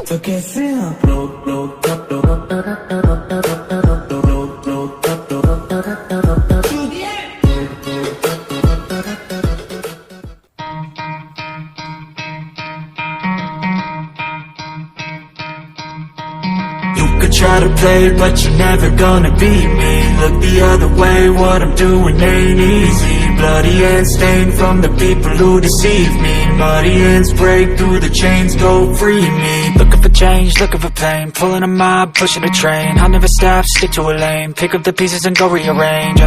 तो कैसे आप लोग Try to play, but you're never gonna beat me. Look the other way, what I'm doing ain't easy. Bloody hands stained from the people who deceive me. Muddy hands break through the chains, go free me. Looking for change, looking for pain. Pulling a mob, pushing a train. I'll never stop, stick to a lane. Pick up the pieces and go rearrange.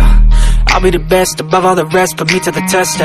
I'll be the best above all the rest, put me to the test.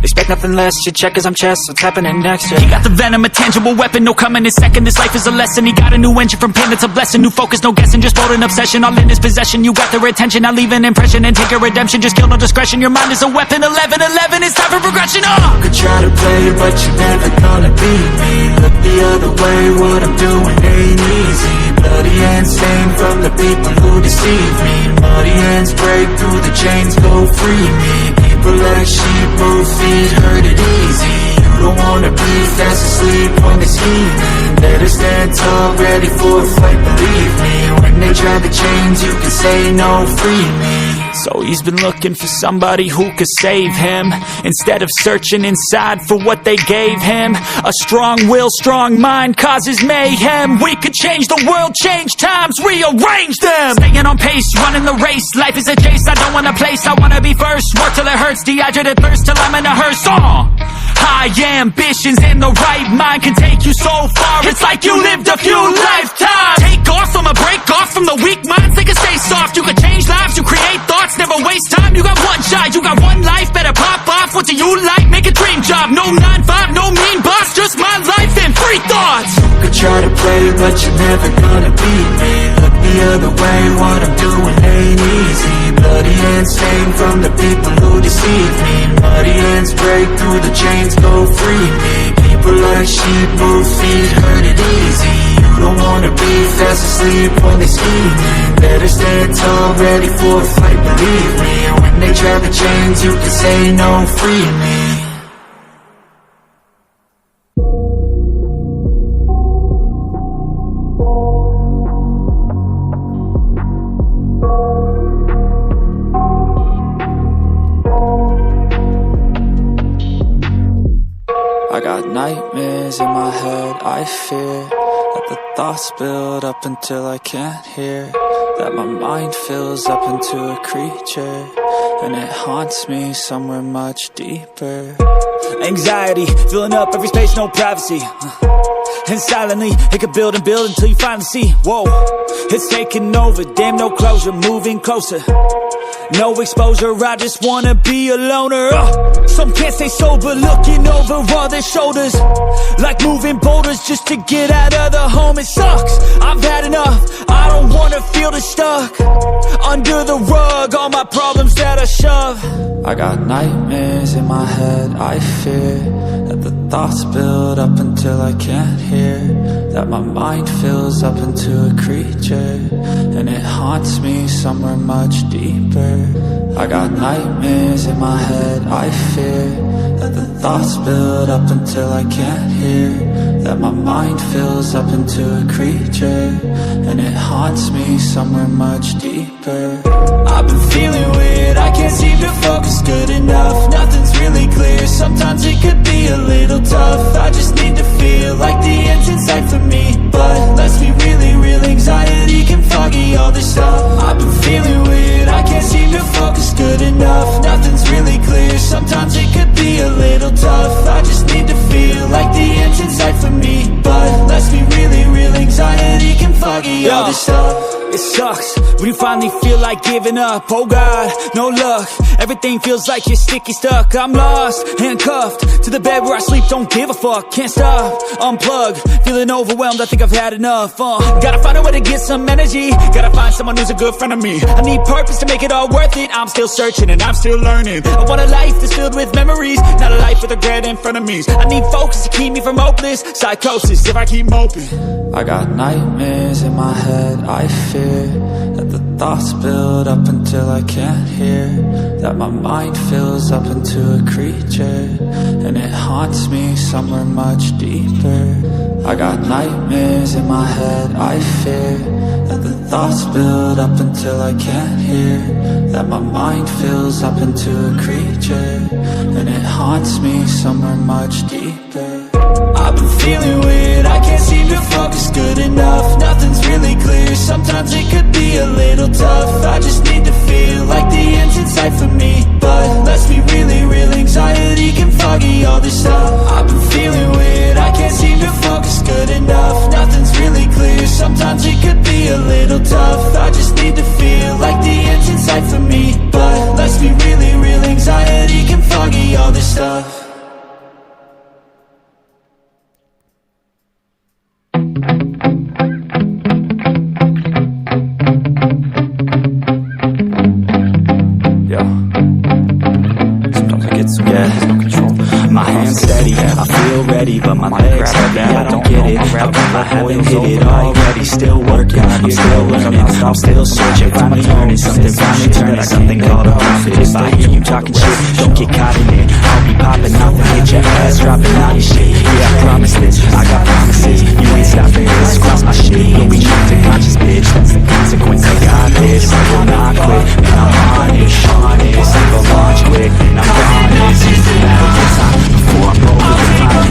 Expect nothing less, your checkers, I'm chess. What's happening next? He got the venom, a tangible weapon, no coming in second. This life is a lesson, he got a new engine. From pain, it's a blessing. New focus, no guessing, just bold and obsession. All in his possession, you got their attention. I'll leave an impression and take your redemption. Just kill, no discretion, your mind is a weapon. 11-11, it's time for progression. You could try to play, but you're never gonna beat me. Look the other way, what I'm doing ain't easy. Bloody hands stained from the people who deceive me. Muddy hands break through the chains, go free me. People like sheep move feet, hurt it easy. You don't wanna be fast asleep when they're scheming. Better stand tall, ready for a fight, believe me. When they try the chains, you can say no, free me. So he's been looking for somebody who could save him, instead of searching inside for what they gave him. A strong will, strong mind causes mayhem. We could change the world, change times, rearrange them. Staying on pace, running the race. Life is a chase, I don't want a place. I wanna be first, work till it hurts. Dehydrated thirst till I'm in a hearse. High ambitions and the right mind can take you so far. It's like you lived a few lifetimes. Take off, I'ma break off from the weak minds. They can stay soft, you can change lives, you create thoughts. Never waste time, you got one shot, you got one life. Better pop off, what do you like? Make a dream job, no 9-5, no mean boss. Just my life and free thoughts. You could try to play, but you're never gonna beat me. Look the other way, what I'm doing ain't easy. Bloody hands stained from the people who deceive me. Muddy hands break through the chains, go free me. People like sheep move feet, hurt it easy. You don't wanna be fast asleep when they're scheming. Better stand tall, ready for a fight, believe me. When they try the chains, you can say no, free me. I got nightmares in my head, I fear that the thoughts build up until I can't hear. That my mind fills up into a creature, and it haunts me somewhere much deeper. Anxiety, filling up every space, no privacy. And silently, it could build and build until you finally see. Whoa, it's taking over, damn no closure, moving closer. No exposure, I just wanna be a loner. Some can't stay sober, looking over all their shoulders, like moving boulders just to get out of the home. It sucks, I've had enough, I don't wanna feel the stuck under the rug, all my problems that I shove. I got nightmares in my head, I fear that the thoughts build up until I can't hear. That my mind fills up into a creature, and it haunts me somewhere much deeper. I got nightmares in my head, I fear that the thoughts build up until I can't hear. That my mind fills up into a creature, and it haunts me somewhere much deeper. I've been feeling weird, I can't seem to focus good enough. Nothing's really clear, sometimes it could be a little tough. I just need to feel like the end's in sight for me, but let's be really real, anxiety can foggy all this stuff. I've been feeling weird, I can't seem to focus good enough. Nothing's really clear, sometimes it could be a little tough. I just need to feel like the end's in sight for me, but let's be really real, anxiety can foggy all this stuff. It sucks when you finally feel like giving up. Oh God, no luck, everything feels like you're sticky stuck. I'm lost, handcuffed to the bed where I sleep, don't give a fuck. Can't stop, unplug, feeling overwhelmed, I think I've had enough. Gotta find a way to get some energy, gotta find someone who's a good friend of me. I need purpose to make it all worth it, I'm still searching and I'm still learning. I want a life that's filled with memories, not a life with regret in front of me. I need focus to keep me from hopeless psychosis if I keep moping. I got nightmares in my head, I fear that the thoughts build up until I can't hear. That my mind fills up into a creature, and it haunts me somewhere much deeper. I got nightmares in my head, I fear that the thoughts build up until I can't hear, that my mind fills up into a creature, and it haunts me somewhere much deeper. I've been feeling weird, I can't seem to focus good enough. Nothing's really clear, sometimes it could be a little tough. I just need to feel like the end's in sight for me, but let's be really real, anxiety can foggy all this stuff. I've been feeling weird, I can't seem to focus good enough. Nothing's really clear, sometimes it could be a little tough. I just need to feel like the end's in sight for me, but let's be really real, anxiety can foggy all this stuff. But my legs heavy, I don't get it. How come I haven't hit it already? Still working, I'm still learning, I'm still searching. Finally learning something, finally turning something called a profit. If I hear you talking shit, don't get caught in it. I'll be popping off and hit your ass, dropping all your shit. Yeah, I promise this, I got promises. You ain't stopping this, cross my shit. You'll be trapped in conscious, bitch. That's the consequence. I got this, I will not quit. And I'm honest, I go launch quick, and I'm honest. It's a matter of time before I'm over the fire.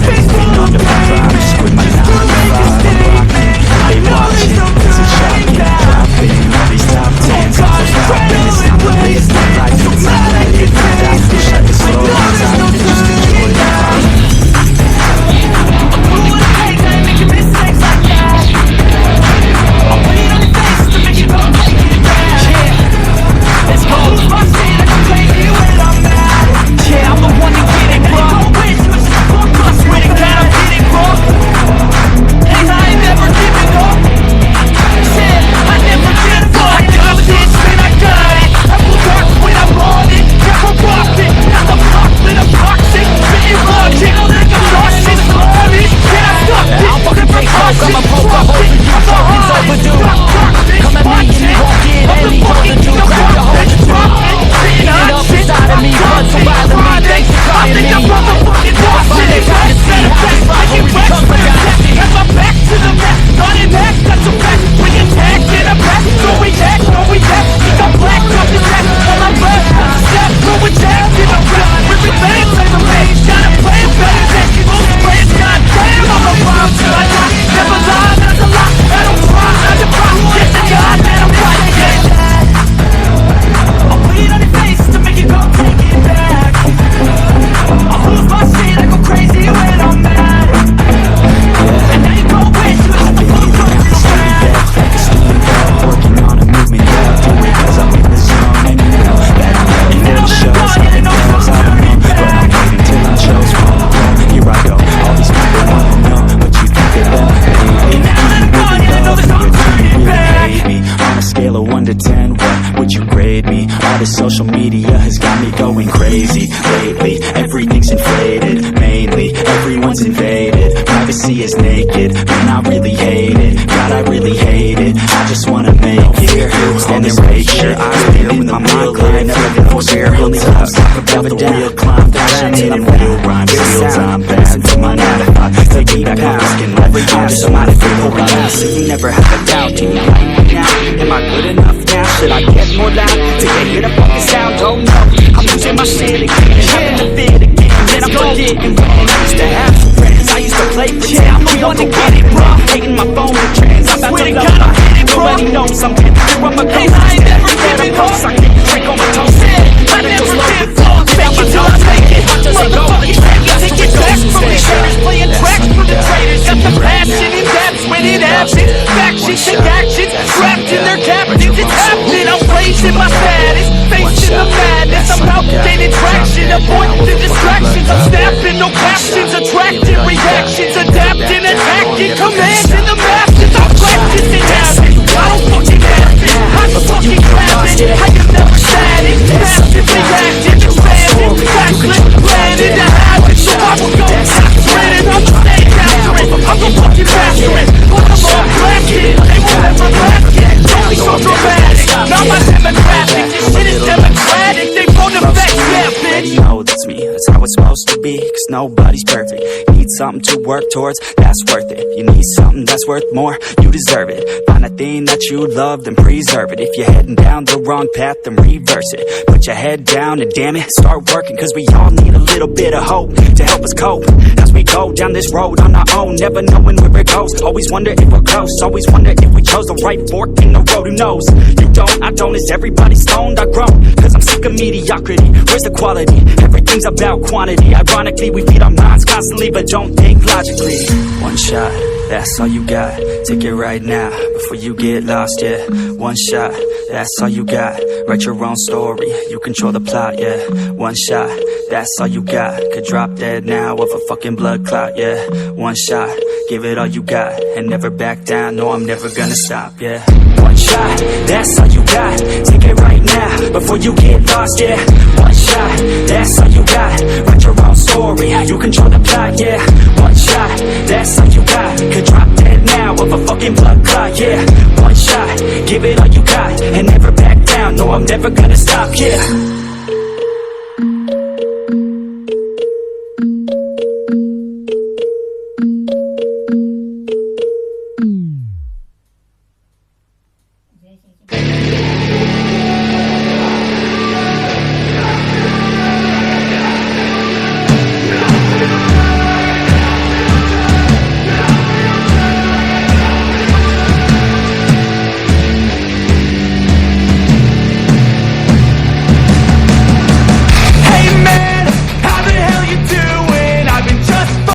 Under my prime, just with my 9 to 5, I'm rocking. They watching, cause it's shocking. Dropping all these top 10s, I'm stopping. It's not the way, it's not life, it's not like it. I wish I could slow down time and just enjoy the ride. Who would hate that making mistakes like that? I'll put it on your face to make you go take it back. Yeah, let's go. Lose my shit, I can take you when I'm mad. Yeah, I'm the one to get it, bro. I swear to God, I did it, bro. And I ain't never giving up. Said I never give up. I got this, man, I got it. I will work when I want it. Yeah, I'm rocking. Not the chocolate, I'm toxic. Spitting logic. I'm nauseous, honest. Can I stop this? I'll fucking take coke. I'm a poke. I hope you fucking overdue. Come at me and you won't get any further. Do grab your hold of truth. Eat it up inside of me. Blood so bother me. Thanks for calling me. Have my back to the mat, on it back, that's a fact. We attack in a back, so we act, no we act. Think I'm black, up the back, on my left, step, no we attack in a rap. With the fans, like the rage, got a plan, better than you. Most friends, goddamn, I'm a bomb till I die. Never lie, that's a lie, I don't try, I just try. Get the God, man, I'm right, yeah. I'll put it on your face to make you go take it back. I'll lose my shit, I go crazy when I'm mad. And now you go wish you had the full like a steam ball, working on a movement, yeah, I do it cause I'm in the zone. And you know that I'm ready for the shows, nothing else, I don't know, but I'm waiting till I chose one. Here I go, all these people wanna know what you think of them, baby. And now that I'm gone, yeah, I know there's no turning back. On a scale of 1 to 10, what would you grade me? All this social media has got me going crazy lately. Everything's inflated, mainly everyone's invaded. Privacy is naked, man, I really hate it. God, I really hate it. I just wanna make it. Standing right here, I'm here with my mind clear. Never been for fear, only times talk about the real climb. Passionate and real rhymes, real time. Passing from my 9 to 5, taking back my skin. I'm just somebody for the last. So you never have a doubt, do you like me now? Am I good enough now? Should I get more loud to get hit a fucking sound? Oh no, I'm losing my shit again, having to fit again. Then I'm forgetting when I used to have some friends. I used to play pretend. I'm the one to get it, bro. Taking my phone with trends. I'm about to blow my head, bro. Nobody knows I'm getting through. I'm a ghost. I ain't never giving up. I get the drink on my toast. I never give up. Fake it till I make it. Motherfucking take it back from the haters. Playing tracks for the traitors. Got the passion in depth when it happens. Factions and actions trapped in their captains. It's happening. I'm raising my status, facing the madness. I'm out gaining traction, avoiding the distractions. I'm snapping, no captions, attracting reactions, adapting, attacking, commanding the masses. I'm practicing habits. I don't fucking have it. I'm fucking grabbing. I am never static. Passively acting, expanding, backlit, planning to have it. So I will go after it, and I'm stay after it. I'm the fucking master it. But I'm all blasted. They will never last it. Don't be so dramatic. Not my demographic. This shit is democratic. They won't affect, yeah, bitch. Know that's me, that's how it's supposed to be. Cause nobody's perfect. Need something to work towards, that's worth it. If you need something that's worth more, you deserve it. Find a thing that you love, then preserve it. If you're heading down the wrong path, then reverse it. Put your head down and damn it, start working. Cause we all need a little bit of hope to help us cope as we go down this road on our own, never knowing where it goes. Always wonder if we're close, always wonder if we chose the right fork in the road. Who knows? You don't, I don't, is everybody stoned? I've grown, cause I'm sick of mediocrity. Where's the quality? Everything's about quantity. Ironically, we feed our minds constantly, but don't think logically. One shot, that's all you got. Take it right now, before you get lost, yeah. One shot, that's all you got. Write your own story, you control the plot, yeah. One shot, that's all you got. Could drop dead now of a fucking blood clot, yeah. One shot, give it all you got, and never back down, no, I'm never gonna stop, yeah. One shot, that's all you got. Take it right now, before you get lost, yeah. One shot, that's all you got. Write your own story, you control the plot, yeah. One shot, that's all you got. Could drop dead now of a fucking blood clot, yeah. One shot, give it all you got, and never back down, no, I'm never gonna stop, yeah.